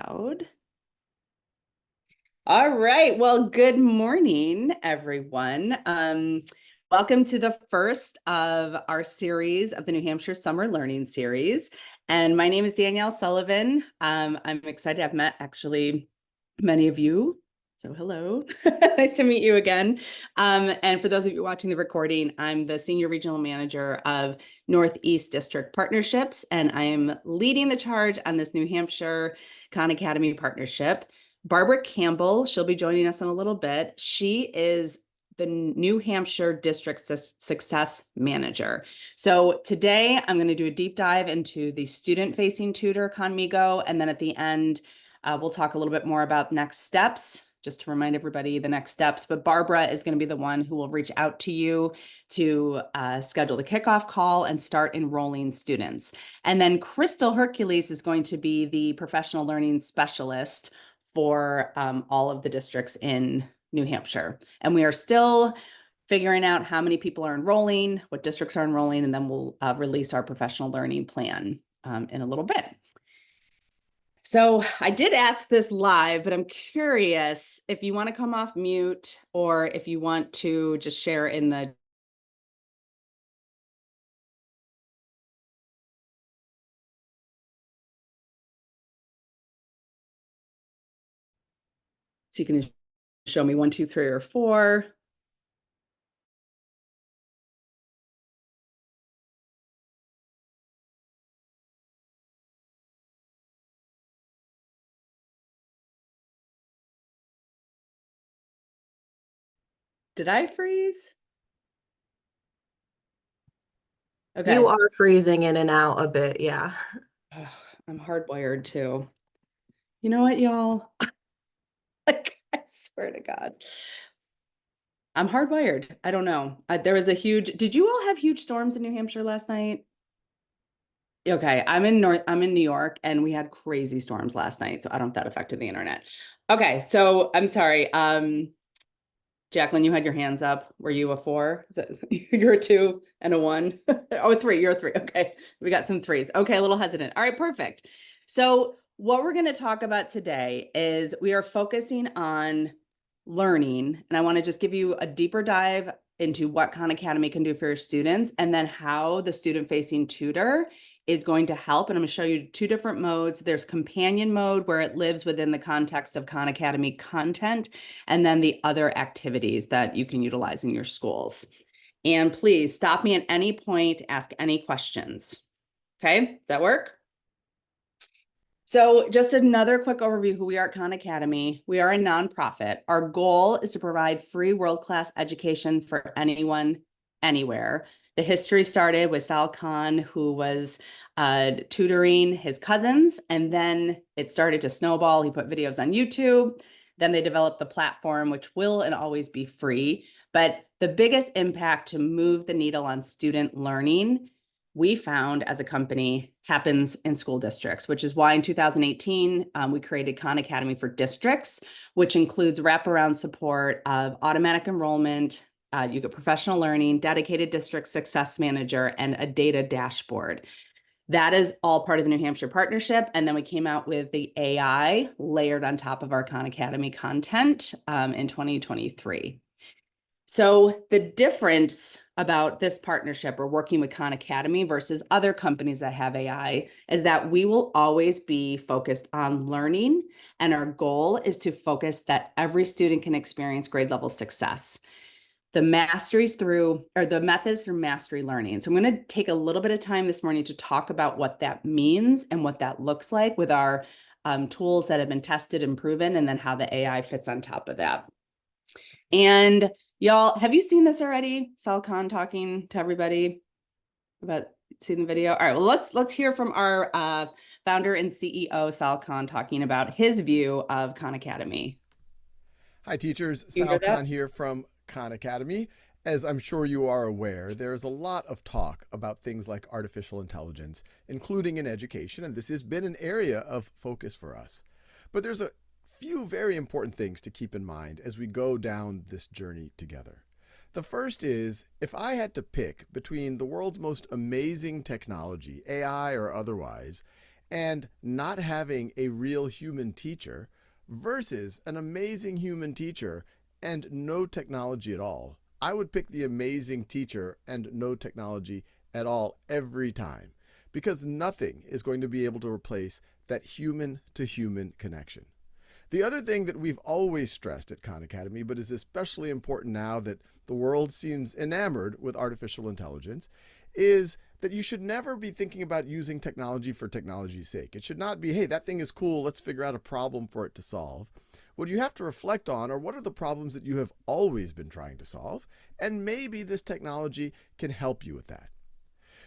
loud. All right. Well, good morning, everyone. Welcome to the first of our series of the New Hampshire Summer Learning Series. And my name is Danielle Sullivan. I'm excited. I've met actually many of you. So hello, nice to meet you again. And for those of you watching the recording, I'm the Senior Regional Manager of Northeast District Partnerships, and I am leading the charge on this New Hampshire Khan Academy partnership. Barbara Campbell, she'll be joining us in a little bit. She is the New Hampshire District Success Manager. So today I'm going to do a deep dive into the student-facing tutor, Khanmigo, and then at the end, we'll talk a little bit more about next steps, just to remind everybody the next steps. But Barbara is going to be the one who will reach out to you to schedule the kickoff call and start enrolling students. And then Crystal Hercules is going to be the professional learning specialist for all of the districts in New Hampshire. And we are still figuring out how many people are enrolling, what districts are enrolling, and then we'll release our professional learning plan in a little bit. So I did ask this live, but I'm curious if you want to come off mute or if you want to just share in the so you can show me 1, 2, 3, or 4. Did I freeze? Okay. You are freezing in and out a bit, yeah. Ugh, I'm hardwired too. You know what, y'all? Like, I swear to God. I'm hardwired. I don't know. There was a huge, did you all have huge storms in New Hampshire last night? Okay, I'm in New York, and we had crazy storms last night, so I don't know if that affected the internet. Okay, so I'm sorry. Jacqueline, you had your hands up. Were you a 4? You're a 2 and a 1. Oh, 3. You're a 3. Okay, we got some 3s. Okay, a little hesitant. All right, perfect. So what we're going to talk about today is we are focusing on learning, and I want to just give you a deeper dive into what Khan Academy can do for your students, and then how the student-facing tutor is going to help. And I'm going to show you 2 different modes. There's companion mode, where it lives within the context of Khan Academy content, and then the other activities that you can utilize in your schools. And please stop me at any point, ask any questions. Okay, does that work? So just another quick overview who we are at Khan Academy. We are a nonprofit. Our goal is to provide free world-class education for anyone, anywhere. The history started with Sal Khan, who was tutoring his cousins, and then it started to snowball. He put videos on YouTube. Then they developed the platform, which will and always be free. But the biggest impact to move the needle on student learning, we found as a company, happens in school districts, which is why in 2018, we created Khan Academy for Districts, which includes wraparound support of automatic enrollment, you get professional learning, dedicated district success manager, and a data dashboard. That is all part of the New Hampshire partnership. And then we came out with the AI layered on top of our Khan Academy content in 2023. So the difference about this partnership or working with Khan Academy versus other companies that have AI is that we will always be focused on learning, and our goal is to focus that every student can experience grade level success. The methods through mastery learning. So I'm going to take a little bit of time this morning to talk about what that means and what that looks like with our tools that have been tested and proven, and then how the AI fits on top of that. And y'all, have you seen this already? Sal Khan talking to everybody about seeing the video? All right, well, let's hear from our founder and CEO, Sal Khan, talking about his view of Khan Academy. Hi, teachers. You Sal hear that? Khan here from Khan Academy. As I'm sure you are aware, there's a lot of talk about things like artificial intelligence, including in education, and this has been an area of focus for us. But there's a few very important things to keep in mind as we go down this journey together. The first is, if I had to pick between the world's most amazing technology, AI or otherwise, and not having a real human teacher versus an amazing human teacher and no technology at all, I would pick the amazing teacher and no technology at all every time, because nothing is going to be able to replace that human to human connection. The other thing that we've always stressed at Khan Academy, but is especially important now that the world seems enamored with artificial intelligence, is that you should never be thinking about using technology for technology's sake. It should not be, hey, that thing is cool, let's figure out a problem for it to solve. What you have to reflect on are what are the problems that you have always been trying to solve, and maybe this technology can help you with that.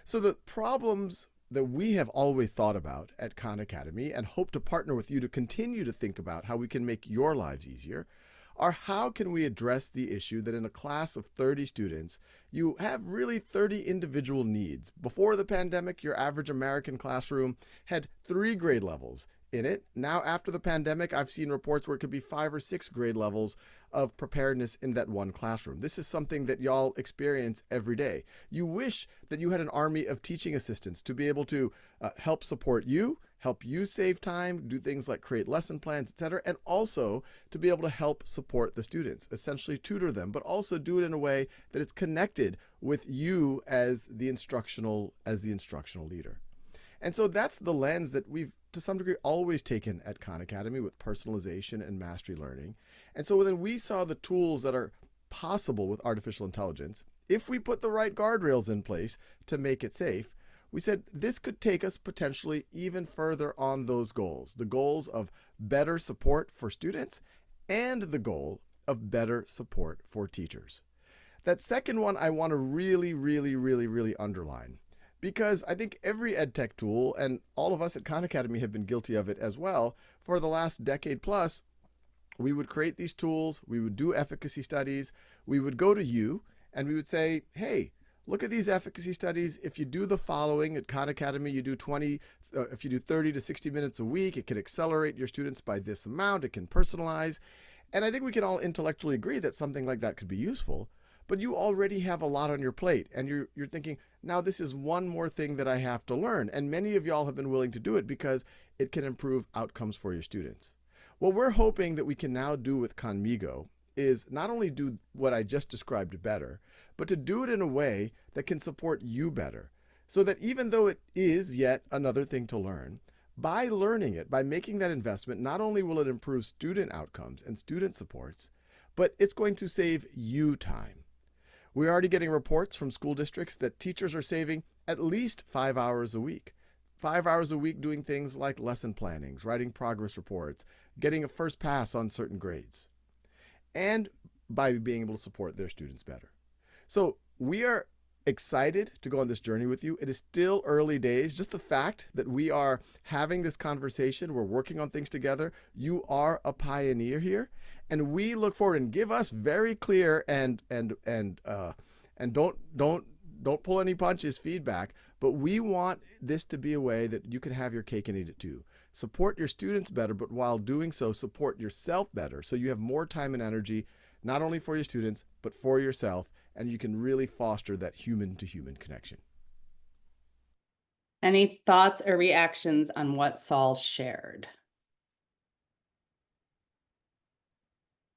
So the problems that we have always thought about at Khan Academy and hope to partner with you to continue to think about how we can make your lives easier are how can we address the issue that in a class of 30 students, you have really 30 individual needs. Before the pandemic, your average American classroom had 3 grade levels in it. Now, after the pandemic, I've seen reports where it could be 5 or 6 grade levels of preparedness in that one classroom. This is something that y'all experience every day. You wish that you had an army of teaching assistants to be able to help support you, help you save time, do things like create lesson plans, etc., and also to be able to help support the students, essentially tutor them, but also do it in a way that it's connected with you as the instructional leader. And so that's the lens that we've, to some degree, always taken at Khan Academy with personalization and mastery learning. And so then we saw the tools that are possible with artificial intelligence. If we put the right guardrails in place to make it safe, we said this could take us potentially even further on those goals, the goals of better support for students and the goal of better support for teachers. That second one I want to really underline, because I think every EdTech tool, and all of us at Khan Academy have been guilty of it as well, for the last decade plus, we would create these tools, we would do efficacy studies, we would go to you, and we would say, hey, look at these efficacy studies. If you do the following at Khan Academy, you do if you do 30 to 60 minutes a week, it can accelerate your students by this amount, it can personalize. And I think we can all intellectually agree that something like that could be useful, but you already have a lot on your plate, and you're thinking, now this is one more thing that I have to learn. And many of y'all have been willing to do it because it can improve outcomes for your students. What we're hoping that we can now do with Khanmigo is not only do what I just described better, but to do it in a way that can support you better. So that even though it is yet another thing to learn, by learning it, by making that investment, not only will it improve student outcomes and student supports, but it's going to save you time. We're already getting reports from school districts that teachers are saving at least 5 hours a week. 5 hours a week doing things like lesson plannings, writing progress reports, getting a first pass on certain grades, and by being able to support their students better. So we are excited to go on this journey with you. It is still early days. Just the fact that we are having this conversation, we're working on things together, you are a pioneer here, and we look forward, and give us very clear and don't pull any punches feedback, but we want this to be a way that you can have your cake and eat it too. Support your students better, but while doing so, support yourself better, so you have more time and energy, not only for your students, but for yourself, and you can really foster that human-to-human connection. Any thoughts or reactions on what Saul shared?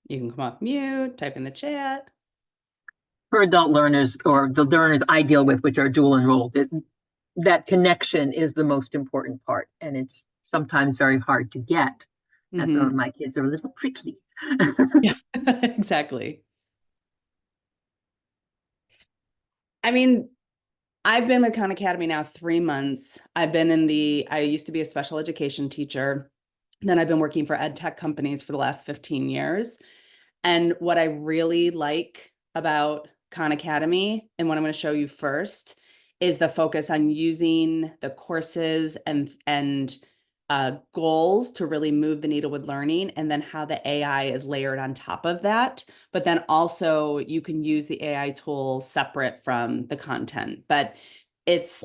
You can come off mute, type in the chat. For adult learners, or the learners I deal with, which are dual enrolled, that connection is the most important part, and it's sometimes very hard to get. And some of my kids are a little prickly. Yeah, exactly. I mean, I've been with Khan Academy now 3 months. I used to be a special education teacher. Then I've been working for ed tech companies for the last 15 years. And what I really like about Khan Academy, and what I'm going to show you first, is the focus on using the courses and goals to really move the needle with learning, and then how the AI is layered on top of that. But then also you can use the AI tool separate from the content. But it's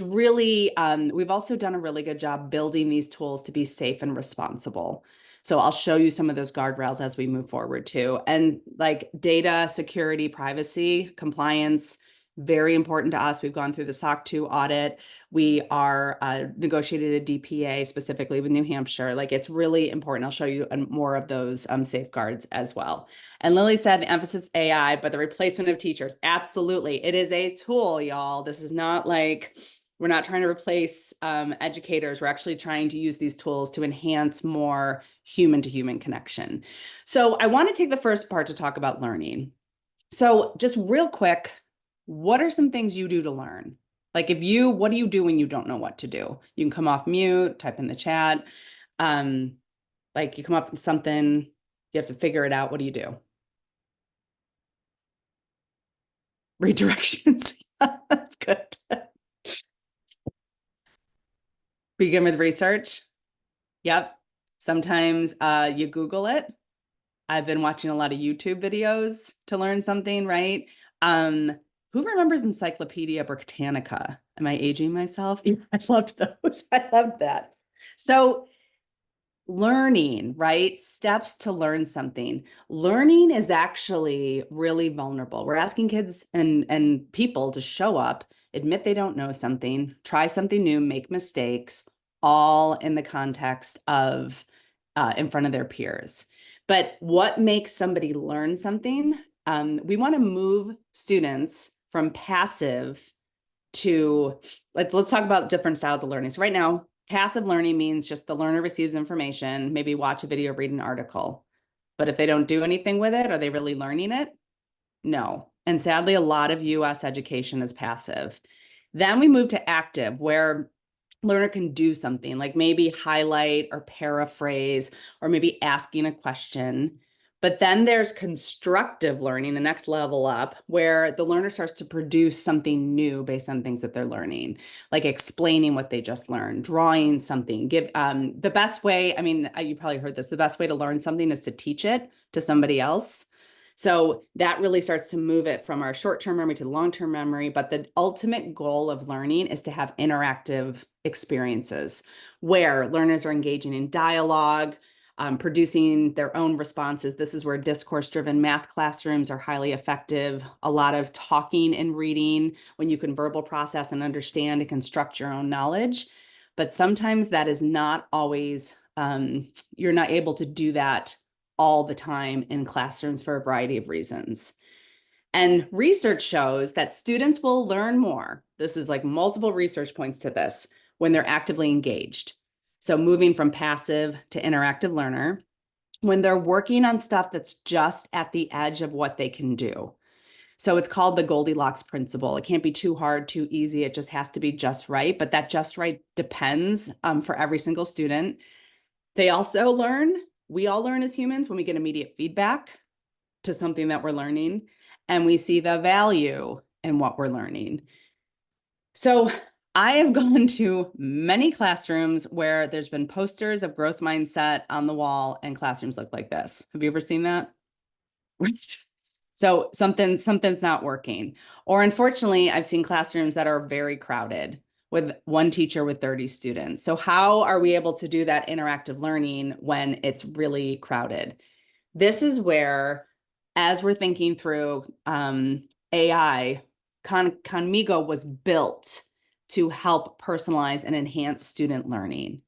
really, we've also done a really good job building these tools to be safe and responsible. So I'll show you some of those guardrails as we move forward too. And like data, security, privacy, compliance, very important to us. We've gone through the SOC 2 audit. We are negotiated a DPA specifically with New Hampshire. Like, it's really important. I'll show you more of those safeguards as well. And Lily said the emphasis AI, but the replacement of teachers. Absolutely. It is a tool, y'all. This is not like, we're not trying to replace educators. We're actually trying to use these tools to enhance more human-to-human connection. So I want to take the first part to talk about learning. So just real quick, what are some things you do to learn? Like, what do you do when you don't know what to do? You can come off mute, type in the chat. Like, you come up with something, you have to figure it out. What do you do? Read directions. That's good. Begin with research. Yep. Sometimes you Google it. I've been watching a lot of YouTube videos to learn something, right? Who remembers Encyclopedia Britannica? Am I aging myself? Yeah, I loved those. I loved that. So learning, right? Steps to learn something. Learning is actually really vulnerable. We're asking kids and people to show up, admit they don't know something, try something new, make mistakes, all in the context of in front of their peers. But what makes somebody learn something? We want to move students from passive to, let's talk about different styles of learning. So right now, passive learning means just the learner receives information, maybe watch a video, read an article. But if they don't do anything with it, are they really learning it? No. And sadly, a lot of US education is passive. Then we move to active, where learner can do something, like maybe highlight or paraphrase, or maybe asking a question. But then there's constructive learning, the next level up, where the learner starts to produce something new based on things that they're learning, like explaining what they just learned, drawing something. The best way, I mean, you probably heard this, the best way to learn something is to teach it to somebody else. So that really starts to move it from our short-term memory to long-term memory. But the ultimate goal of learning is to have interactive experiences where learners are engaging in dialogue, producing their own responses. This is where discourse-driven math classrooms are highly effective. A lot of talking and reading when you can verbal process and understand and construct your own knowledge. But sometimes that is not always, you're not able to do that all the time in classrooms for a variety of reasons. And research shows that students will learn more. This is like multiple research points to this when they're actively engaged. So moving from passive to interactive learner, when they're working on stuff that's just at the edge of what they can do. So it's called the Goldilocks principle. It can't be too hard, too easy. It just has to be just right. But that just right depends for every single student. They also learn, we all learn as humans when we get immediate feedback to something that we're learning, and we see the value in what we're learning. So I have gone to many classrooms where there's been posters of growth mindset on the wall and classrooms look like this. Have you ever seen that? Right. So something's not working. Or unfortunately, I've seen classrooms that are very crowded with one teacher with 30 students. So how are we able to do that interactive learning when it's really crowded? This is where, as we're thinking through AI, Khanmigo was built to help personalize and enhance student learning.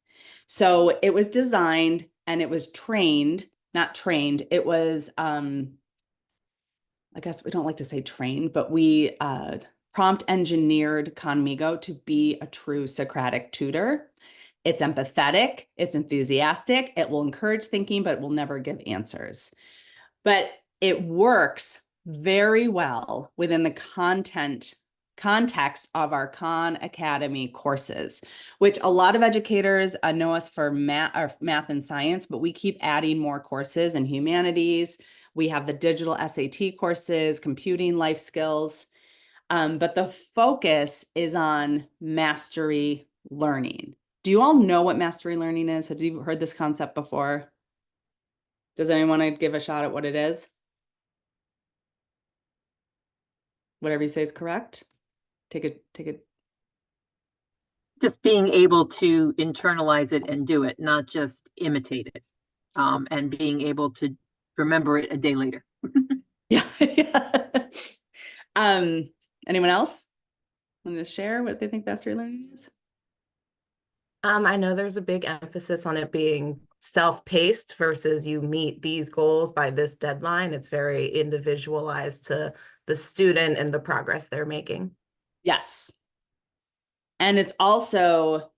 So it was designed and it was trained, not trained, it was, I guess we don't like to say trained, but we prompt engineered Khanmigo to be a true Socratic tutor. It's empathetic, it's enthusiastic, it will encourage thinking, but it will never give answers. But it works very well within the context of our Khan Academy courses, which a lot of educators know us for math and science, but we keep adding more courses in humanities. We have the digital SAT courses, computing, life skills, but the focus is on mastery learning. Do you all know what mastery learning is? Have you heard this concept before? Does anyone want to give a shot at what it is? Whatever you say is correct. Take it. Just being able to internalize it and do it, not just imitate it, and being able to remember it a day later. Yeah. Anyone else want to share what they think mastery learning is? I know there's a big emphasis on it being self-paced versus you meet these goals by this deadline. It's very individualized to the student and the progress they're making. Yes. And it's also,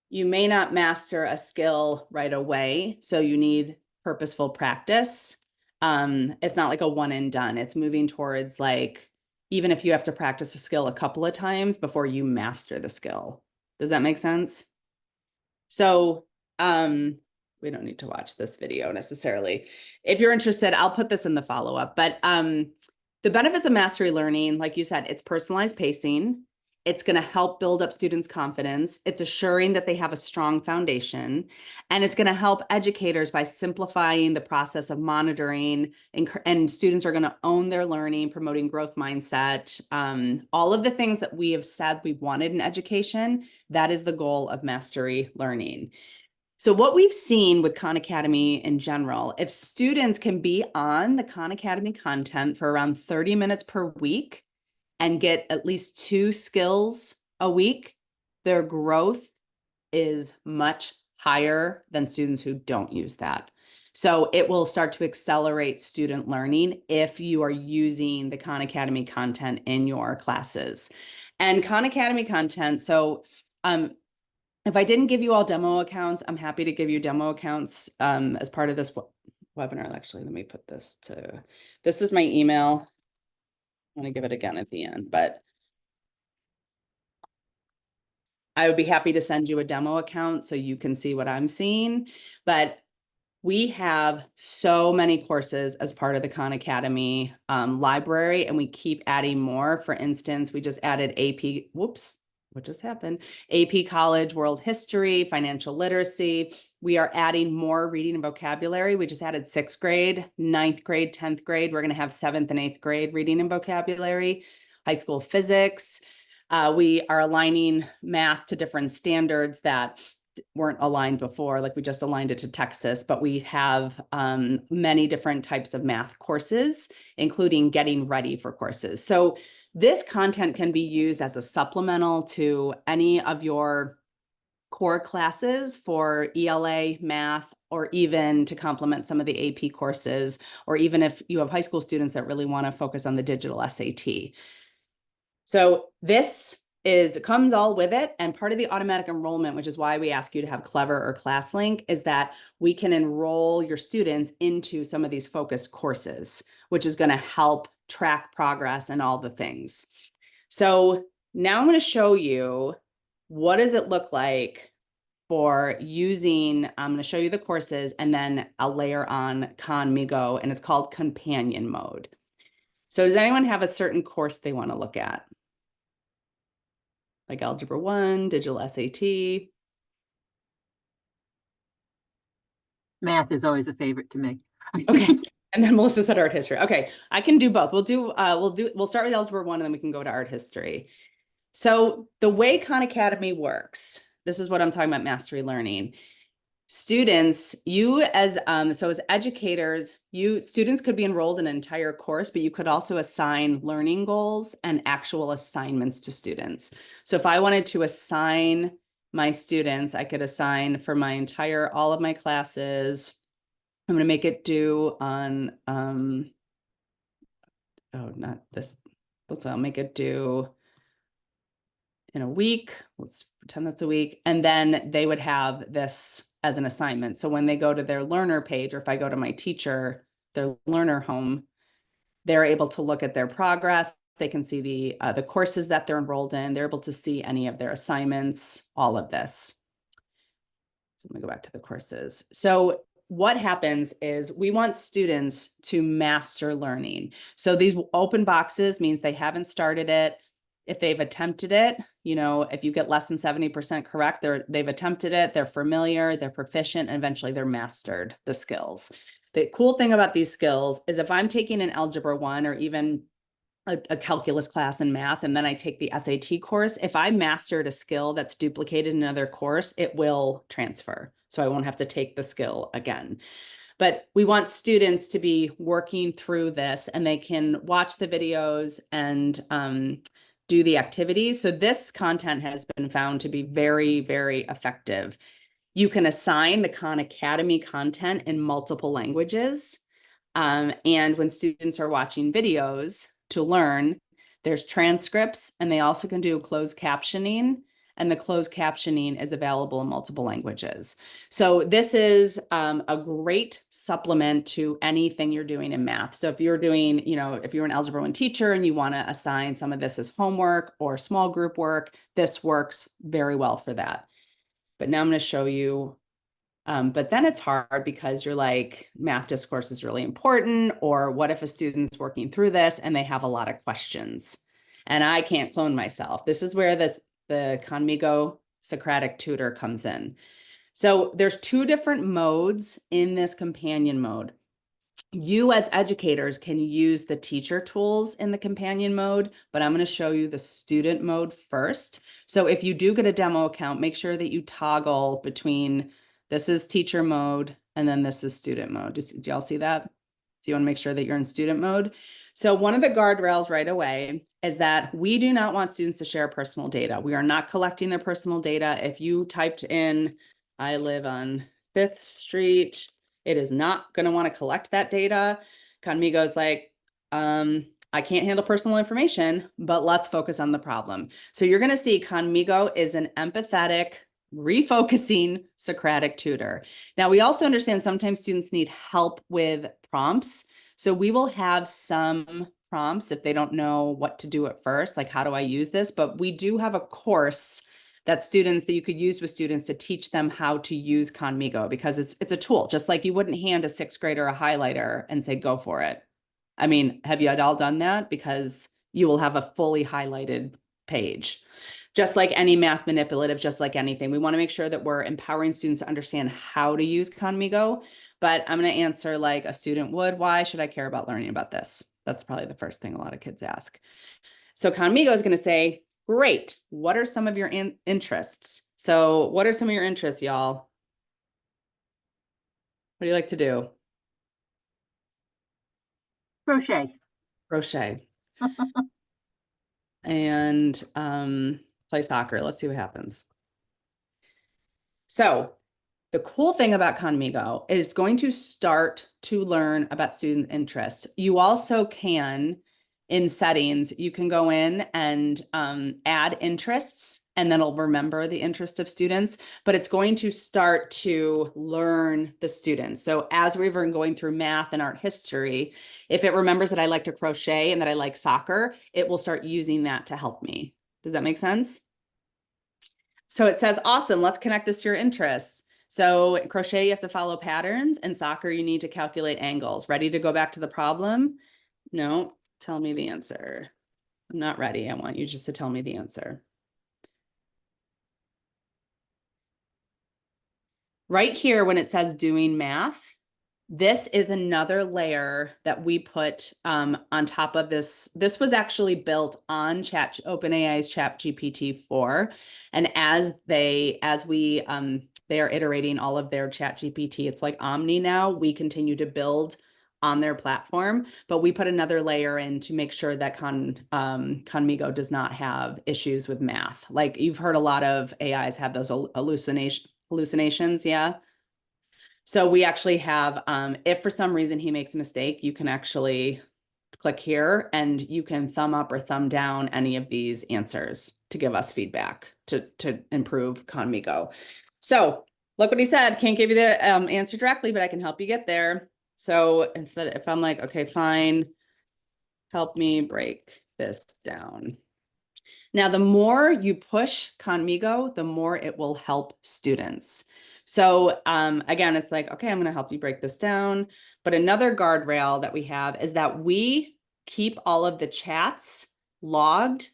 you may not master a skill right away, so you need purposeful practice. It's not like a one and done. It's moving towards like, even if you have to practice a skill a couple of times before you master the skill. Does that make sense? So, we don't need to watch this video necessarily. If you're interested, I'll put this in the follow-up, but the benefits of mastery learning, like you said, it's personalized pacing. It's going to help build up students' confidence. It's assuring that they have a strong foundation, and it's going to help educators by simplifying the process of monitoring, and students are going to own their learning, promoting growth mindset. All of the things that we have said we wanted in education, that is the goal of mastery learning. So what we've seen with Khan Academy in general, if students can be on the Khan Academy content for around 30 minutes per week and get at least 2 skills a week, their growth is much higher than students who don't use that. So it will start to accelerate student learning if you are using the Khan Academy content in your classes. And Khan Academy content, so if I didn't give you all demo accounts, I'm happy to give you demo accounts as part of this webinar. Actually, let me put this is my email. I'm going to give it again at the end, but I would be happy to send you a demo account so you can see what I'm seeing. But we have so many courses as part of the Khan Academy library, and we keep adding more. For instance, we just added AP, whoops, what just happened? AP College World History, Financial Literacy. We are adding more reading and vocabulary. We just added 6th grade, 9th grade, 10th grade. We're going to have 7th and 8th grade reading and vocabulary, high school physics. We are aligning math to different standards that weren't aligned before, like we just aligned it to Texas, but we have many different types of math courses, including getting ready for courses. So this content can be used as a supplemental to any of your core classes for ELA, math, or even to complement some of the AP courses, or even if you have high school students that really want to focus on the digital SAT. So this comes all with it. And part of the automatic enrollment, which is why we ask you to have Clever or ClassLink, is that we can enroll your students into some of these focused courses, which is going to help track progress and all the things. So now I'm going to show you what does it look like for using, I'm going to show you the courses and then I'll layer on Khanmigo, and it's called companion mode. So does anyone have a certain course they want to look at? Like Algebra 1, Digital SAT? Math is always a favorite to me. Okay. And then Melissa said art history. Okay, I can do both. We'll start with Algebra 1 and then we can go to art history. So the way Khan Academy works, this is what I'm talking about mastery learning. Students, as educators, students could be enrolled in an entire course, but you could also assign learning goals and actual assignments to students. So if I wanted to assign my students, I could assign for all of my classes. I'm going to make it due on, not this. I'll make it due in a week. Let's pretend that's a week. And then they would have this as an assignment. So when they go to their learner page, or if I go to my teacher, their learner home, they're able to look at their progress. They can see the courses that they're enrolled in. They're able to see any of their assignments, all of this. So let me go back to the courses. So what happens is we want students to master learning. So these open boxes means they haven't started it. If they've attempted it, if you get less than 70% correct, they've attempted it, they're familiar, they're proficient, and eventually they're mastered the skills. The cool thing about these skills is if I'm taking an Algebra 1 or even a calculus class in math, and then I take the SAT course, if I mastered a skill that's duplicated in another course, it will transfer. So I won't have to take the skill again. But we want students to be working through this, and they can watch the videos and do the activities. So this content has been found to be very, very effective. You can assign the Khan Academy content in multiple languages. And when students are watching videos to learn, there's transcripts, and they also can do closed captioning. And the closed captioning is available in multiple languages. So this is a great supplement to anything you're doing in math. So if you're doing, if you're an Algebra 1 teacher and you want to assign some of this as homework or small group work, this works very well for that. But now I'm going to show you, but then it's hard because you're like, math discourse is really important, or what if a student's working through this and they have a lot of questions and I can't clone myself? This is where the Khanmigo Socratic Tutor comes in. So there's two different modes in this companion mode. You as educators can use the teacher tools in the companion mode, but I'm going to show you the student mode first. So if you do get a demo account, make sure that you toggle between this is teacher mode and then this is student mode. Do y'all see that? So you want to make sure that you're in student mode. So one of the guardrails right away is that we do not want students to share personal data. We are not collecting their personal data. If you typed in, I live on 5th Street, it is not going to want to collect that data. Khanmigo is like, I can't handle personal information, but let's focus on the problem. So you're going to see Khanmigo is an empathetic, refocusing Socratic tutor. Now, we also understand sometimes students need help with prompts. So we will have some prompts if they don't know what to do at first, like how do I use this? But we do have a course that you could use with students to teach them how to use Khanmigo, because it's a tool, just like you wouldn't hand a 6th grader a highlighter and say, go for it. I mean, have you all done that? Because you will have a fully highlighted page. Just like any math manipulative, just like anything, we want to make sure that we're empowering students to understand how to use Khanmigo. But I'm going to answer like a student would, why should I care about learning about this? That's probably the first thing a lot of kids ask. So Khanmigo is going to say, great, what are some of your interests? So what are some of your interests, y'all? What do you like to do? Crochet. Crochet. And play soccer. Let's see what happens. So the cool thing about Khanmigo is going to start to learn about student interests. You also can, in settings, you can go in and add interests, and then it'll remember the interest of students, but it's going to start to learn the students. So as we've been going through math and art history, if it remembers that I like to crochet and that I like soccer, it will start using that to help me. Does that make sense? So it says, awesome, let's connect this to your interests. So crochet, you have to follow patterns, and soccer, you need to calculate angles. Ready to go back to the problem? No, tell me the answer. I'm not ready. I want you just to tell me the answer. Right here, when it says doing math, this is another layer that we put on top of this. This was actually built on OpenAI's ChatGPT-4. And as they are iterating all of their ChatGPT, it's like Omni now, we continue to build on their platform, but we put another layer in to make sure that Khanmigo does not have issues with math. Like you've heard a lot of AIs have those hallucinations, yeah? So we actually have, if for some reason he makes a mistake, you can actually click here and you can thumb up or thumb down any of these answers to give us feedback to improve Khanmigo. So look what he said, can't give you the answer directly, but I can help you get there. So instead, if I'm like, okay, fine, help me break this down. Now, the more you push Khanmigo, the more it will help students. So again, it's like, okay, I'm going to help you break this down. But another guardrail that we have is that we keep all of the chats logged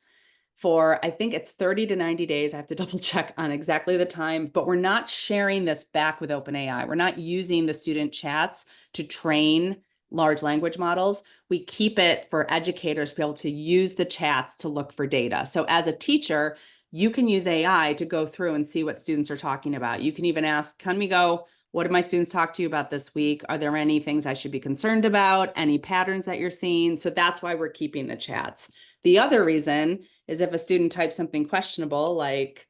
for, I think it's 30 to 90 days. I have to double check on exactly the time, but we're not sharing this back with OpenAI. We're not using the student chats to train large language models. We keep it for educators to be able to use the chats to look for data. So as a teacher, you can use AI to go through and see what students are talking about. You can even ask Khanmigo, what did my students talk to you about this week? Are there any things I should be concerned about? Any patterns that you're seeing? So that's why we're keeping the chats. The other reason is if a student types something questionable, like,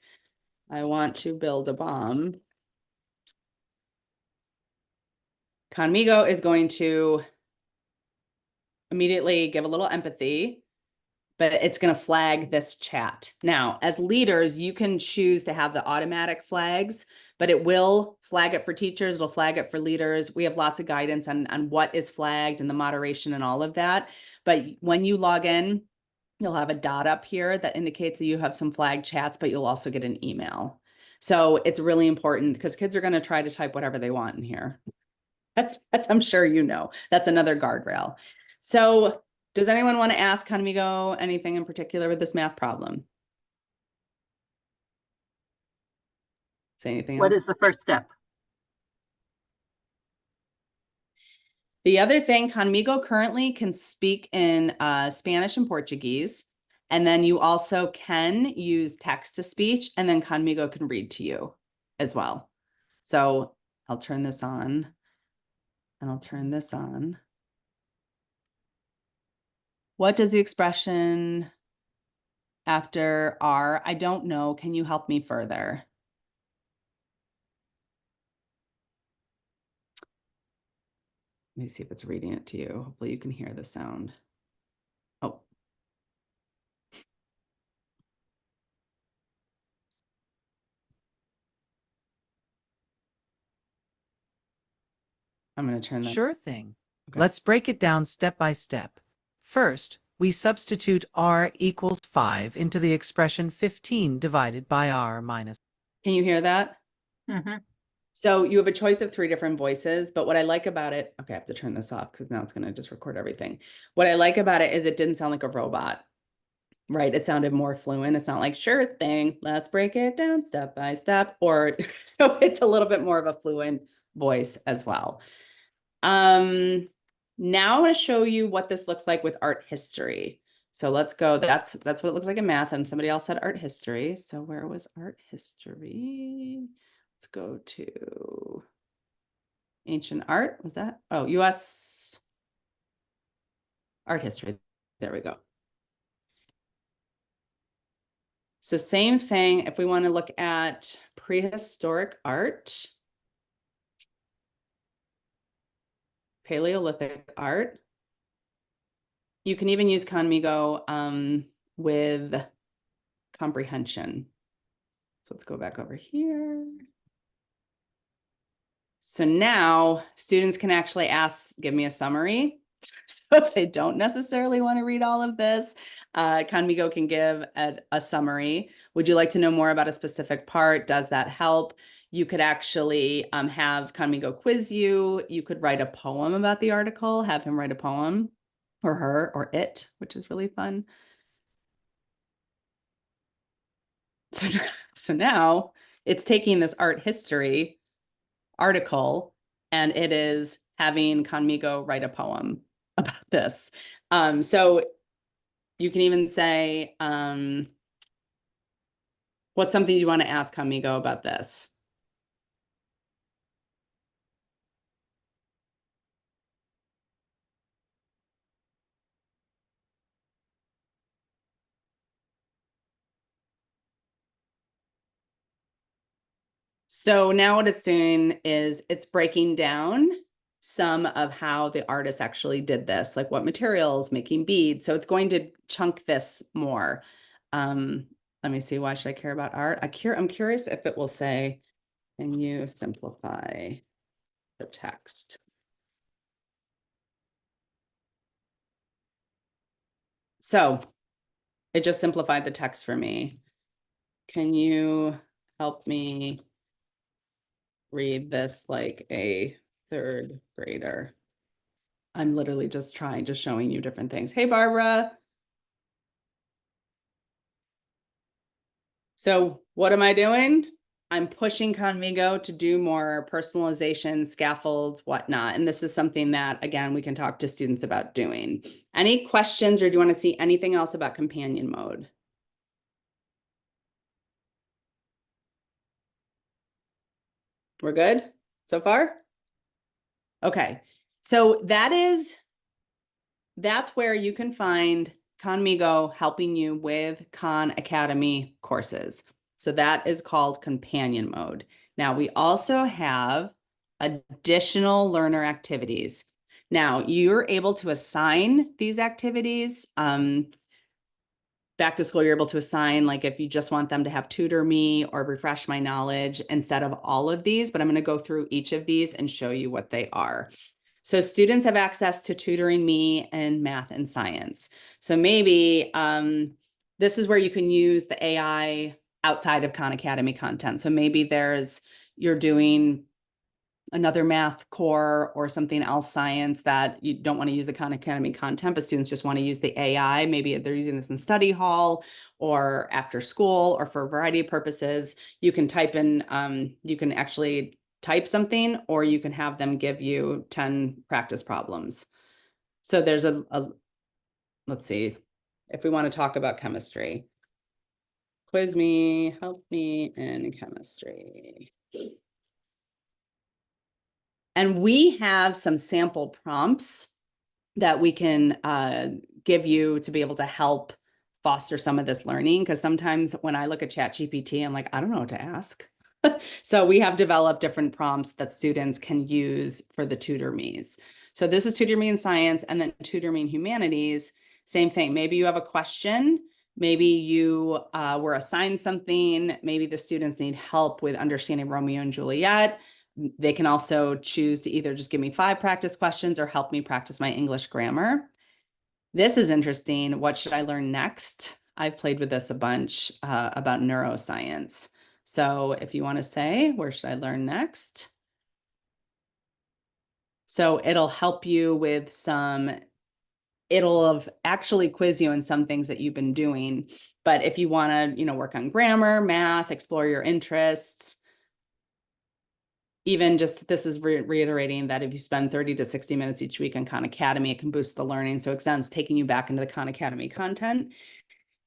I want to build a bomb, Khanmigo is going to immediately give a little empathy, but it's going to flag this chat. Now, as leaders, you can choose to have the automatic flags, but it will flag it for teachers. It'll flag it for leaders. We have lots of guidance on what is flagged and the moderation and all of that. But when you log in, you'll have a dot up here that indicates that you have some flagged chats, but you'll also get an email. So it's really important because kids are going to try to type whatever they want in here. As I'm sure you know, that's another guardrail. So does anyone want to ask Khanmigo anything in particular with this math problem? Say anything else? What is the first step? The other thing, Khanmigo currently can speak in Spanish and Portuguese. And then you also can use text to speech, and then Khanmigo can read to you as well. So I'll turn this on, and I'll turn this on. What does the expression after R? I don't know. Can you help me further? Let me see if it's reading it to you. Hopefully you can hear the sound. Oh. I'm going to turn that. Sure thing. Okay. Let's break it down step by step. First, we substitute r equals 5 into the expression 15 divided by r minus. Can you hear that? Mm-hmm. So you have a choice of 3 different voices, but what I like about it, okay, I have to turn this off because now it's going to just record everything. What I like about it is it didn't sound like a robot, right? It sounded more fluent. It's not like, sure thing, let's break it down step by step, or so it's a little bit more of a fluent voice as well. Now I want to show you what this looks like with art history. So let's go. That's what it looks like in math, and somebody else said art history. So where was art history? Let's go to ancient art. Was that? Oh, US art history. There we go. So same thing. If we want to look at prehistoric art, Paleolithic art, you can even use Khanmigo with comprehension. So let's go back over here. So now students can actually ask, give me a summary. So if they don't necessarily want to read all of this, Khanmigo can give a summary. Would you like to know more about a specific part? Does that help? You could actually have Khanmigo quiz you. You could write a poem about the article, have him write a poem, or her, or it, which is really fun. So now it's taking this art history article and it is having Khanmigo write a poem about this. So you can even say, what's something you want to ask Khanmigo about this? So now what it's doing is it's breaking down some of how the artist actually did this, like what materials, making beads. So it's going to chunk this more. Let me see, why should I care about art? I'm curious if it will say, can you simplify the text? So it just simplified the text for me. Can you help me read this like a 3rd grader? I'm literally just showing you different things. Hey, Barbara. So what am I doing? I'm pushing Khanmigo to do more personalization, scaffolds, whatnot. And this is something that, again, we can talk to students about doing. Any questions, or do you want to see anything else about companion mode? We're good? so far? Okay, so that's where you can find Khanmigo helping you with Khan Academy courses. So that is called companion mode. Now we also have additional learner activities. Now you're able to assign these activities. Back to school, you're able to assign, like if you just want them to have tutor me or refresh my knowledge instead of all of these, but I'm going to go through each of these and show you what they are. So students have access to tutoring me in math and science. So maybe this is where you can use the AI outside of Khan Academy content. So maybe you're doing another math core or something else science that you don't want to use the Khan Academy content, but students just want to use the AI. Maybe they're using this in study hall or after school or for a variety of purposes. You can type in, you can actually type something, or you can have them give you 10 practice problems. So there's let's see, if we want to talk about chemistry. Quiz me, help me in chemistry. And we have some sample prompts that we can give you to be able to help foster some of this learning. Because sometimes when I look at ChatGPT, I'm like, I don't know what to ask. So we have developed different prompts that students can use for the Tutor Me's. So this is Tutor Me in Science, and then Tutor Me in Humanities. Same thing. Maybe you have a question. Maybe you were assigned something. Maybe the students need help with understanding Romeo and Juliet. They can also choose to either just give me 5 practice questions or help me practice my English grammar. This is interesting. What should I learn next? I've played with this a bunch about neuroscience. So if you want to say, where should I learn next? So it'll help you with it'll actually quiz you on some things that you've been doing. But if you want to, work on grammar, math, explore your interests, even just, this is reiterating that if you spend 30 to 60 minutes each week on Khan Academy, it can boost the learning. So Exen's taking you back into the Khan Academy content.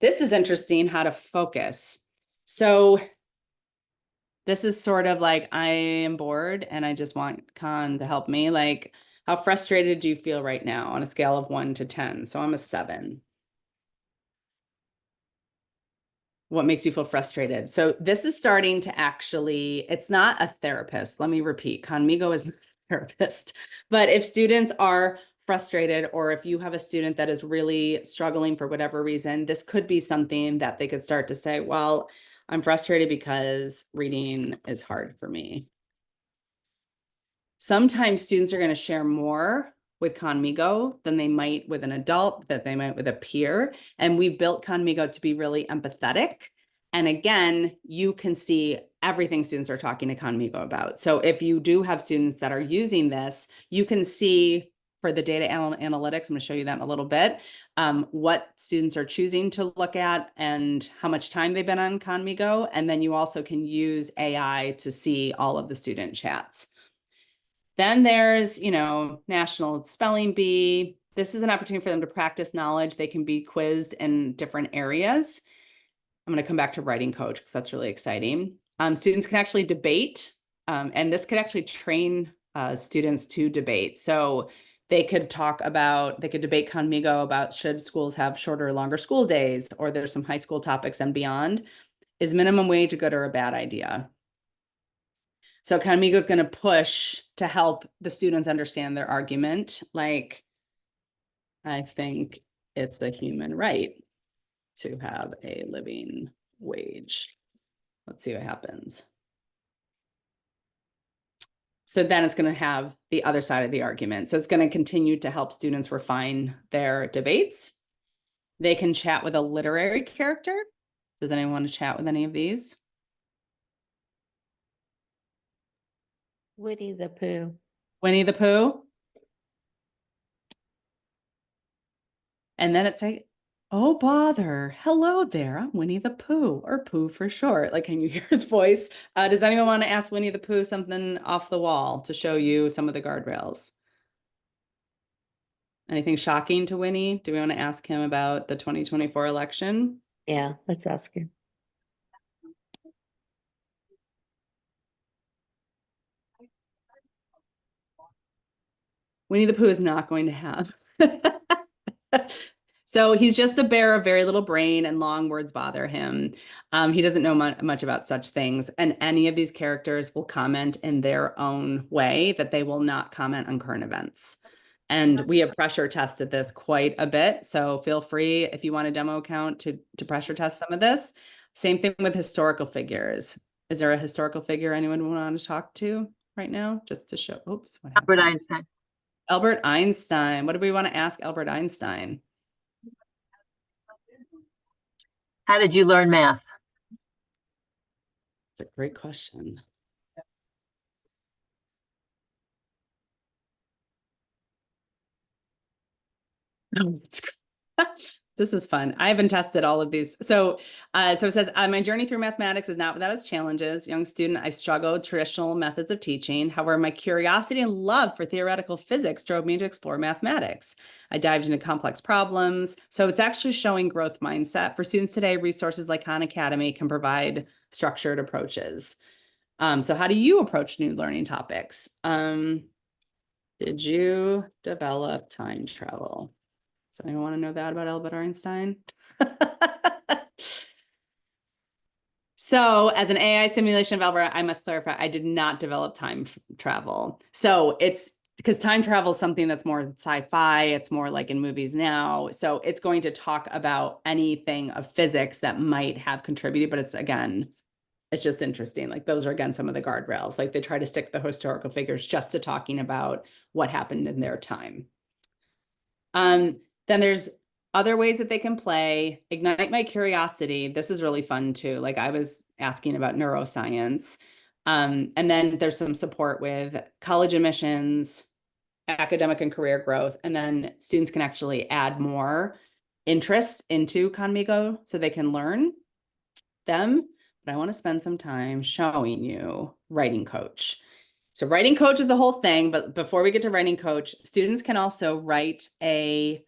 This is interesting, how to focus. So this is sort of like, I am bored and I just want Khan to help me. Like, how frustrated do you feel right now on a scale of 1 to 10? So I'm a 7. What makes you feel frustrated? So this is starting to actually, it's not a therapist. Let me repeat, Khanmigo is not a therapist. But if students are frustrated, or if you have a student that is really struggling for whatever reason, this could be something that they could start to say, well, I'm frustrated because reading is hard for me. Sometimes students are going to share more with Khanmigo than they might with an adult, that they might with a peer. And we've built Khanmigo to be really empathetic. And again, you can see everything students are talking to Khanmigo about. So if you do have students that are using this, you can see for the data analytics, I'm going to show you that in a little bit, what students are choosing to look at and how much time they've been on Khanmigo. And then you also can use AI to see all of the student chats. Then there's, National Spelling Bee. This is an opportunity for them to practice knowledge. They can be quizzed in different areas. I'm going to come back to Writing Coach because that's really exciting. Students can actually debate, and this could actually train students to debate. So they could debate Khanmigo about should schools have shorter or longer school days, or there's some high school topics and beyond. Is minimum wage a good or a bad idea? So Khanmigo is going to push to help the students understand their argument. Like, I think it's a human right to have a living wage. Let's see what happens. So then it's going to have the other side of the argument. So it's going to continue to help students refine their debates. They can chat with a literary character. Does anyone want to chat with any of these? Winnie the Pooh. Winnie the Pooh. And then it's like, oh, bother. Hello there. I'm Winnie the Pooh, or Pooh for short. Like, can you hear his voice? Does anyone want to ask Winnie the Pooh something off the wall to show you some of the guardrails? Anything shocking to Winnie? Do we want to ask him about the 2024 election? Yeah, let's ask him. Winnie the Pooh is not going to have. So he's just a bear of very little brain and long words bother him. He doesn't know much about such things. And any of these characters will comment in their own way, that they will not comment on current events. And we have pressure tested this quite a bit. So feel free, if you want a demo account, to pressure test some of this. Same thing with historical figures. Is there a historical figure anyone would want to talk to right now? Just to show, oops. What Albert happened? Einstein. Albert Einstein. What do we want to ask Albert Einstein? How did you learn math? It's a great question. Oh, it's this is fun. I haven't tested all of these. So it says, my journey through mathematics is not without its challenges. Young student, I struggled with traditional methods of teaching. However, my curiosity and love for theoretical physics drove me to explore mathematics. I dived into complex problems. So it's actually showing growth mindset. For students today, resources like Khan Academy can provide structured approaches. So how do you approach new learning topics? Did you develop time travel? Does anyone want to know that about Albert Einstein? So as an AI simulation of Albert, I must clarify, I did not develop time travel. So it's because time travel is something that's more sci-fi. It's more like in movies now. So it's going to talk about anything of physics that might have contributed, but it's, again, it's just interesting. Like those are, again, some of the guardrails. Like they try to stick the historical figures just to talking about what happened in their time. Then there's other ways that they can play. Ignite my curiosity. This is really fun too. Like I was asking about neuroscience. And then there's some support with college admissions, academic and career growth. And then students can actually add more interests into Khanmigo so they can learn them. But I want to spend some time showing you Writing Coach. So Writing Coach is a whole thing, but before we get to Writing Coach, students can also write a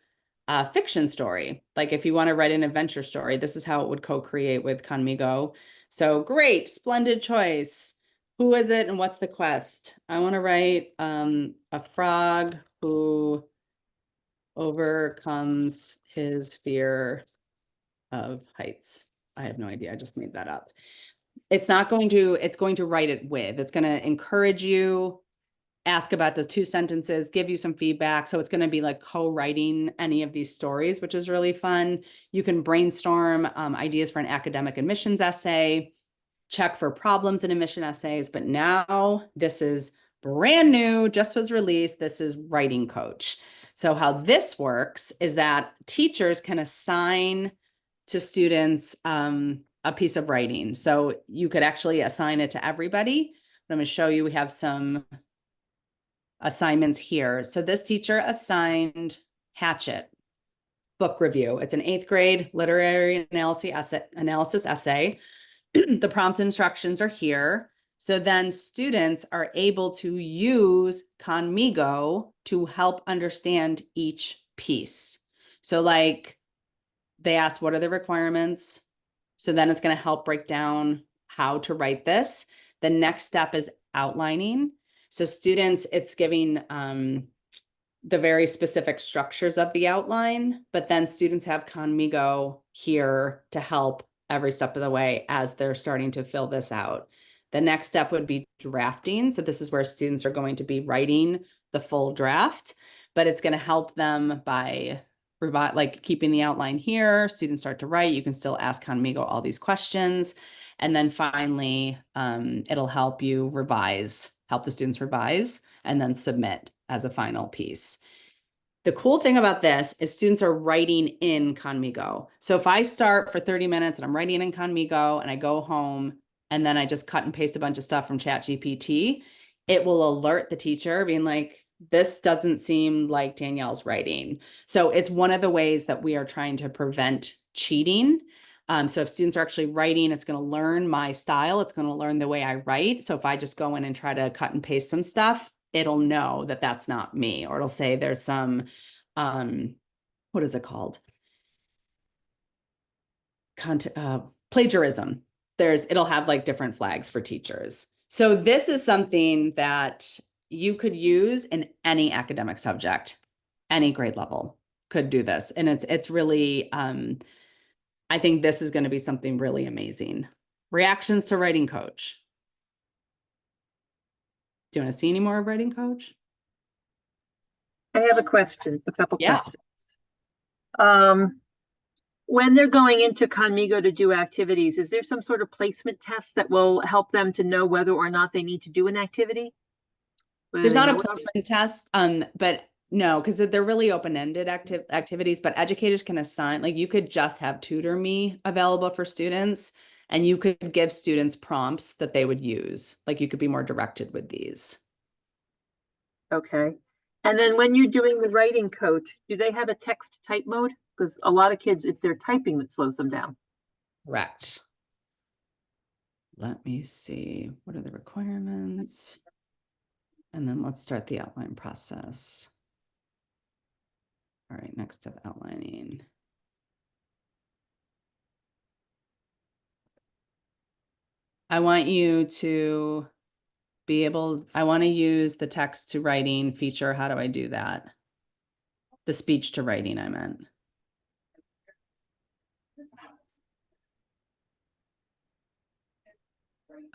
fiction story. Like if you want to write an adventure story, this is how it would co-create with Khanmigo. So great, splendid choice. Who is it and what's the quest? I want to write a frog who overcomes his fear of heights. I have no idea. I just made that up. It's going to write it with. It's going to encourage you, ask about the 2 sentences, give you some feedback. So it's going to be like co-writing any of these stories, which is really fun. You can brainstorm ideas for an academic admissions essay, check for problems in admission essays. But now this is brand new, just was released. This is Writing Coach. So how this works is that teachers can assign to students a piece of writing. So you could actually assign it to everybody. But I'm going to show you, we have some assignments here. So this teacher assigned Hatchet book review. It's an 8th grade literary analysis essay. The prompt instructions are here. So then students are able to use Khanmigo to help understand each piece. So like they asked, what are the requirements? So then it's going to help break down how to write this. The next step is outlining. So students, it's giving the very specific structures of the outline, but then students have Khanmigo here to help every step of the way as they're starting to fill this out. The next step would be drafting. So this is where students are going to be writing the full draft, but it's going to help them by like keeping the outline here. Students start to write. You can still ask Khanmigo all these questions. And then finally, it'll help you revise, help the students revise, and then submit as a final piece. The cool thing about this is students are writing in Khanmigo. So if I start for 30 minutes and I'm writing in Khanmigo and I go home and then I just cut and paste a bunch of stuff from ChatGPT, it will alert the teacher being like, this doesn't seem like Danielle's writing. So it's one of the ways that we are trying to prevent cheating. So if students are actually writing, it's going to learn my style. It's going to learn the way I write. So if I just go in and try to cut and paste some stuff, it'll know that that's not me, or it'll say there's some, what is it called? Plagiarism. It'll have like different flags for teachers. So this is something that you could use in any academic subject, any grade level could do this. And it's really, I think this is going to be something really amazing. Reactions to Writing Coach. Do you want to see any more of Writing Coach? I have a question, a couple Yeah. questions. When they're going into Khanmigo to do activities, is there some sort of placement test that will help them to know whether or not they need to do an activity? There's not a placement test, but no, because they're really open-ended activities, but educators can assign, like you could just have Tutor Me available for students, and you could give students prompts that they would use. Like you could be more directed with these. Okay. And then when you're doing the Writing Coach, do they have a text type mode? Because a lot of kids, it's their typing that slows them down. Correct. Let me see. What are the requirements? And then let's start the outline process. All right, next step, outlining. I want you to be able, I want to use the text to writing feature. How do I do that? The speech to writing, I meant.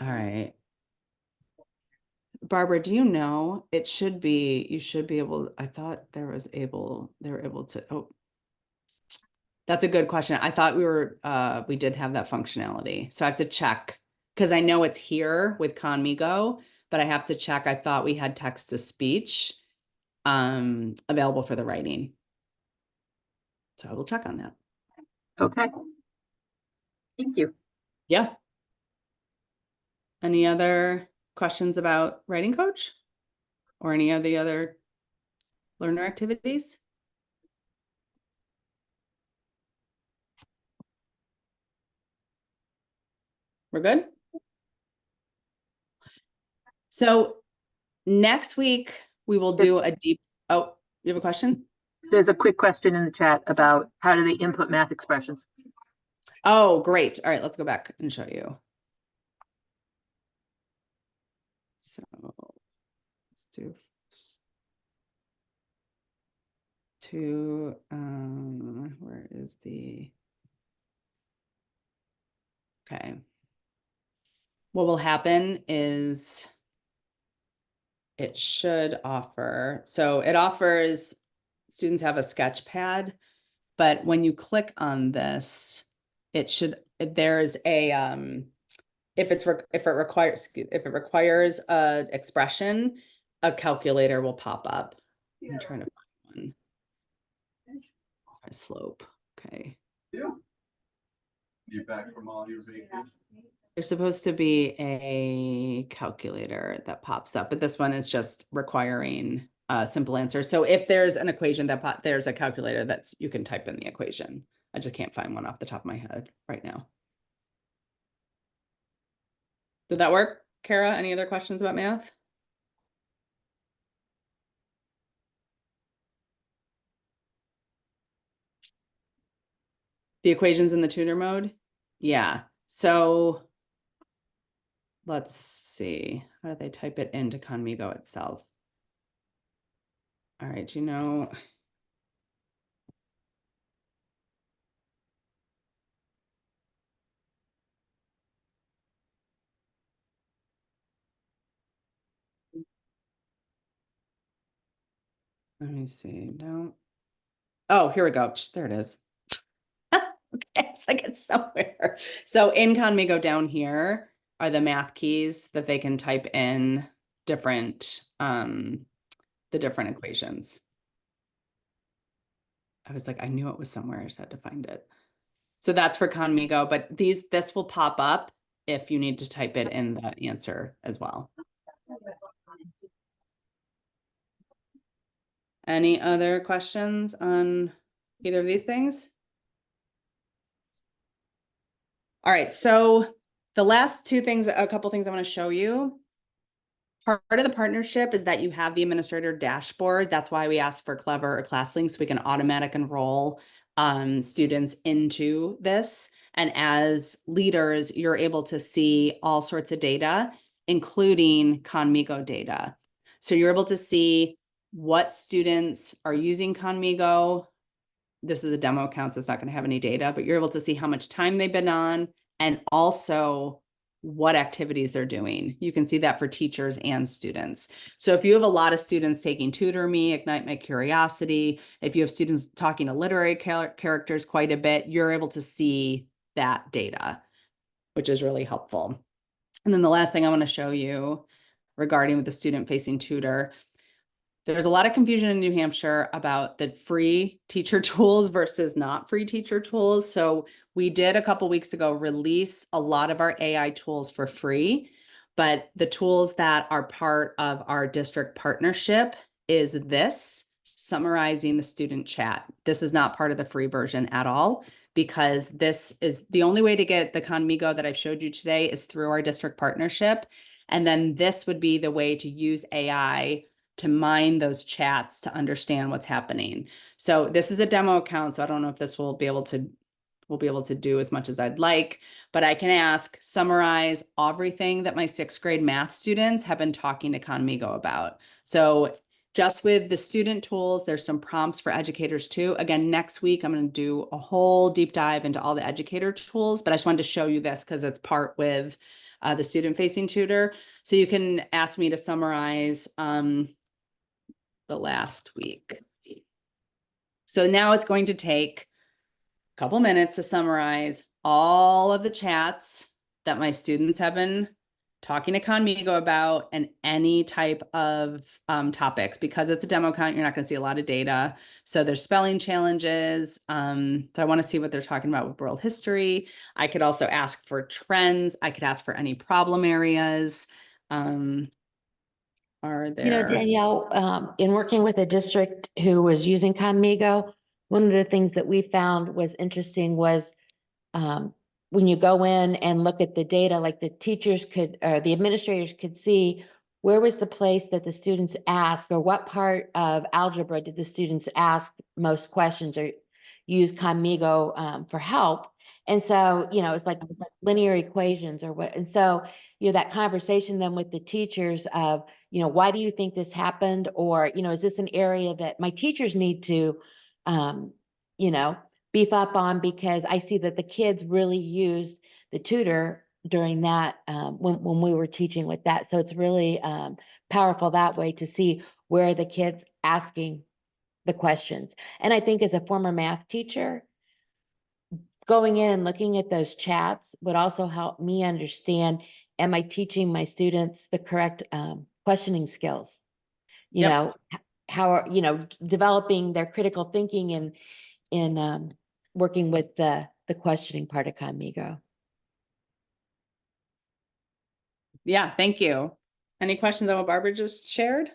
All right. Barbara, do you know, it should be, you should be able, I thought they were able to, oh, that's a good question. I thought we did have that functionality. So I have to check because I know it's here with Khanmigo, but I have to check. I thought we had text to speech available for the writing. So I will check on that. Okay. Thank you. Yeah. Any other questions about Writing Coach or any of the other learner activities? We're good? So next week we will do a deep, oh, you have a question? There's a quick question in the chat about how do they input math expressions? Oh, great. All right, let's go back and show you. So let's do where is the, okay. What will happen is it should offer, so it offers, students have a sketch pad, but when you click on this, it should, there's a, if it requires a expression, a calculator will pop up. I'm trying to find one. Slope, okay. You back from all your vacation? There's supposed to be a calculator that pops up, but this one is just requiring a simple answer. So if there's an equation that there's a calculator that's you can type in the equation. I just can't find one off the top of my head right now. Did that work, Kara? Any other questions about math? The equations in the tutor mode? Yeah. So let's see. How do they type it into Khanmigo itself? All right, you know. Let me see. No. Oh, here we go. There it is. Okay, it's like it's somewhere. So in Khanmigo down here are the math keys that they can type in different, the different equations. I was like, I knew it was somewhere. I just had to find it. So that's for Khanmigo, but this will pop up if you need to type it in the answer as well. Any other questions on either of these things? All right, so the last two things, a couple things I want to show you. Part of the partnership is that you have the administrator dashboard. That's why we ask for Clever or ClassLink so we can automatic enroll students into this. And as leaders, you're able to see all sorts of data, including Khanmigo data. So you're able to see what students are using Khanmigo. This is a demo account, so it's not going to have any data, but you're able to see how much time they've been on and also what activities they're doing. You can see that for teachers and students. So if you have a lot of students taking Tutor Me, Ignite My Curiosity, if you have students talking to literary characters quite a bit, you're able to see that data, which is really helpful. And then the last thing I want to show you regarding with the student-facing tutor, there's a lot of confusion in New Hampshire about the free teacher tools versus not free teacher tools. So we did a couple weeks ago release a lot of our AI tools for free, but the tools that are part of our district partnership is this, summarizing the student chat. This is not part of the free version at all, because this is the only way to get the Khanmigo that I've showed you today is through our district partnership. And then this would be the way to use AI to mine those chats to understand what's happening. So this is a demo account, so I don't know if this will be able to do as much as I'd like, but I can ask, summarize everything that my 6th grade math students have been talking to Khanmigo about. So just with the student tools, there's some prompts for educators too. Again, next week, I'm going to do a whole deep dive into all the educator tools, but I just wanted to show you this because it's part with the student-facing tutor. So you can ask me to summarize the last week. So now it's going to take a couple minutes to summarize all of the chats that my students have been talking to Khanmigo about and any type of topics. Because it's a demo account, you're not going to see a lot of data. So there's spelling challenges. So I want to see what they're talking about with world history. I could also ask for trends. I could ask for any problem areas. Are there? Danielle, in working with a district who was using Khanmigo, one of the things that we found was interesting was when you go in and look at the data, like the teachers could, or the administrators could see where was the place that the students asked, or what part of algebra did the students ask most questions or use Khanmigo for help. And so, it's like linear equations or what. And so, that conversation then with the teachers of, why do you think this happened? Or, is this an area that my teachers need to, beef up on, because I see that the kids really used the tutor during that when we were teaching with that. So it's really powerful that way to see where the kids asking the questions. And I think as a former math teacher, going in and looking at those chats would also help me understand, am I teaching my students the correct questioning skills? Yep. How are, developing their critical thinking in working with the questioning part of Khanmigo. Yeah, thank you. Any questions on what Barbara just shared?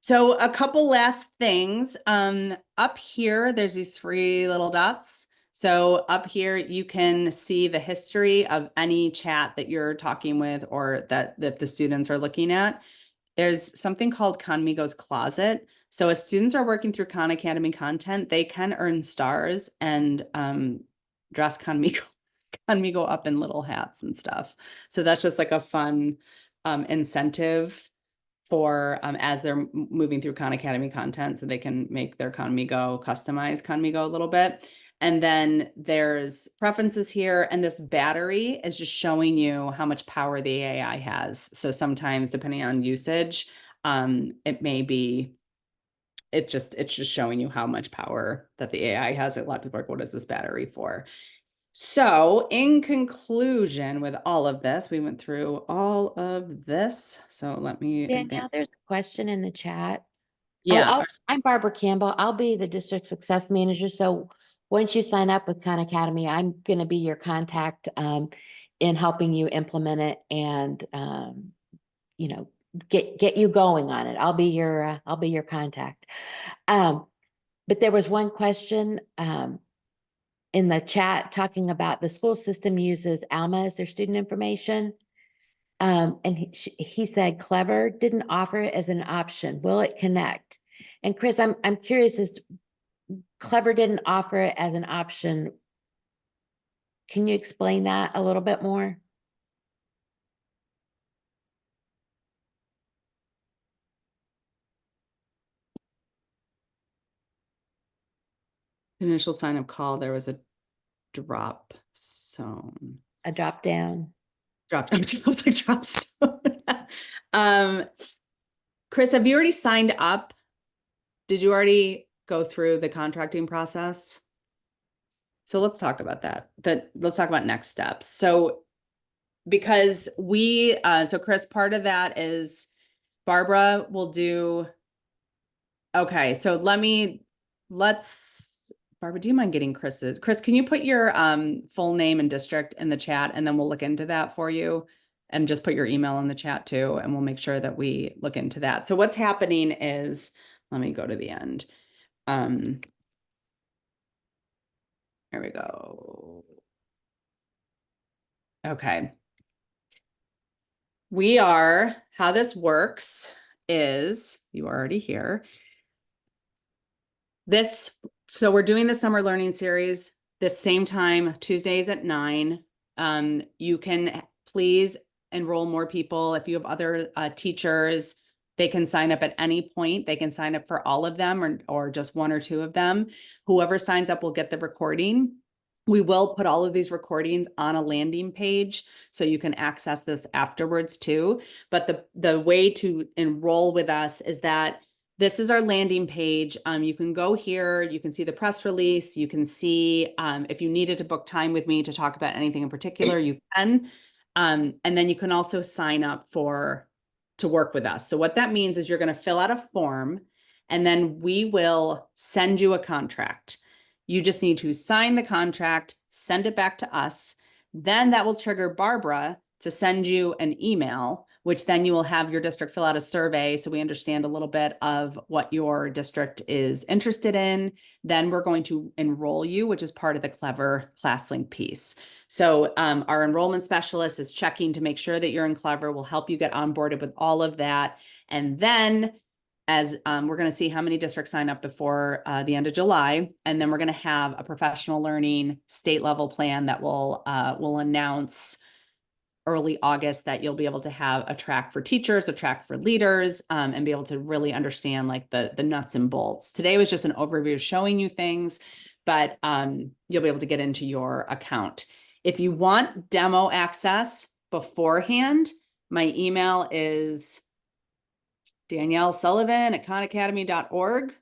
So a couple last things. Up here, there's these 3 little dots. So up here, you can see the history of any chat that you're talking with or that the students are looking at. There's something called Khanmigo's Closet. So as students are working through Khan Academy content, they can earn stars and dress Khanmigo up in little hats and stuff. So that's just like a fun incentive for as they're moving through Khan Academy content, so they can make their customize Khanmigo a little bit. And then there's preferences here, and this battery is just showing you how much power the AI has. So sometimes, depending on usage, it may be, it's just showing you how much power that the AI has. A lot of people are like, what is this battery for? So in conclusion, with all of this, we went through all of this. So let me Danielle, advance. there's a question in the chat. Yeah. I'm Barbara Campbell. I'll be the district success manager. So once you sign up with Khan Academy, I'm going to be your contact in helping you implement it and get you going on it. I'll be your contact. But there was one question in the chat talking about the school system uses Alma as their student information. And he said Clever didn't offer it as an option. Will it connect? And Chris, I'm curious, as Clever didn't offer it as an option. Can you explain that a little bit more? Initial sign up call, there was a drop zone. A drop down. I was like drop zone. Chris, have you already signed up? Did you already go through the contracting process? So let's talk about that. Let's talk about next steps. So because so Chris, part of that is Barbara will do. Okay, so Barbara, do you mind getting Chris's? Chris, can you put your full name and district in the chat, and then we'll look into that for you, and just put your email in the chat too, and we'll make sure that we look into that. So what's happening is, let me go to the end. There we go. Okay. How this works is, you are already here. So we're doing the summer learning series this same time, Tuesdays at 9. You can please enroll more people. If you have other teachers, they can sign up at any point. They can sign up for all of them or just one or two of them. Whoever signs up will get the recording. We will put all of these recordings on a landing page so you can access this afterwards too. But the way to enroll with us is that this is our landing page. You can go here, you can see the press release, you can see if you needed to book time with me to talk about anything in particular, you can. And then you can also sign up to work with us. So what that means is you're going to fill out a form, and then we will send you a contract. You just need to sign the contract, send it back to us. Then that will trigger Barbara to send you an email, which then you will have your district fill out a survey so we understand a little bit of what your district is interested in. Then we're going to enroll you, which is part of the Clever ClassLink piece. So our enrollment specialist is checking to make sure that you're in Clever. We'll help you get onboarded with all of that. And then as we're going to see how many districts sign up before the end of July. And then we're going to have a professional learning state level plan that will announce early August, that you'll be able to have a track for teachers, a track for leaders, and be able to really understand like the nuts and bolts. Today was just an overview showing you things, but you'll be able to get into your account. If you want demo access beforehand, my email is DanielleSullivan@KhanAcademy.org.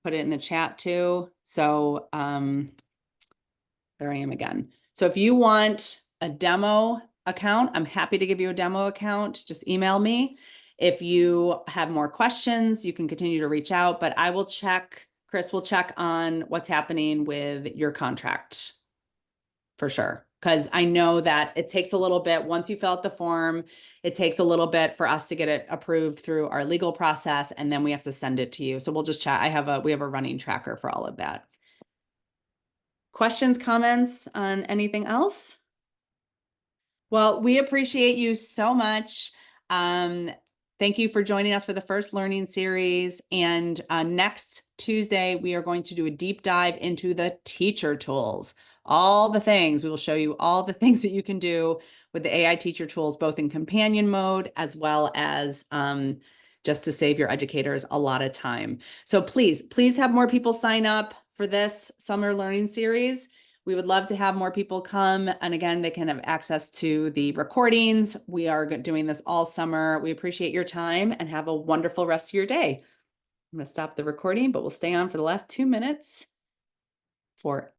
Put it in the chat too. So there I am again. So if you want a demo account, I'm happy to give you a demo account. Just email me. If you have more questions, you can continue to reach out, but I will check, Chris will check on what's happening with your contract for sure. Because I know that it takes a little bit, once you fill out the form, it takes a little bit for us to get it approved through our legal process, and then we have to send it to you. So we'll just chat. We have a running tracker for all of that. Questions, comments on anything else? Well, we appreciate you so much. Thank you for joining us for the first learning series. And next Tuesday, we are going to do a deep dive into the teacher tools. All the things, we will show you all the things that you can do with the AI teacher tools, both in companion mode as well as just to save your educators a lot of time. So please have more people sign up for this summer learning series. We would love to have more people come. And again, they can have access to the recordings. We are doing this all summer. We appreciate your time and have a wonderful rest of your day. I'm going to stop the recording, but we'll stay on for the last 2 minutes for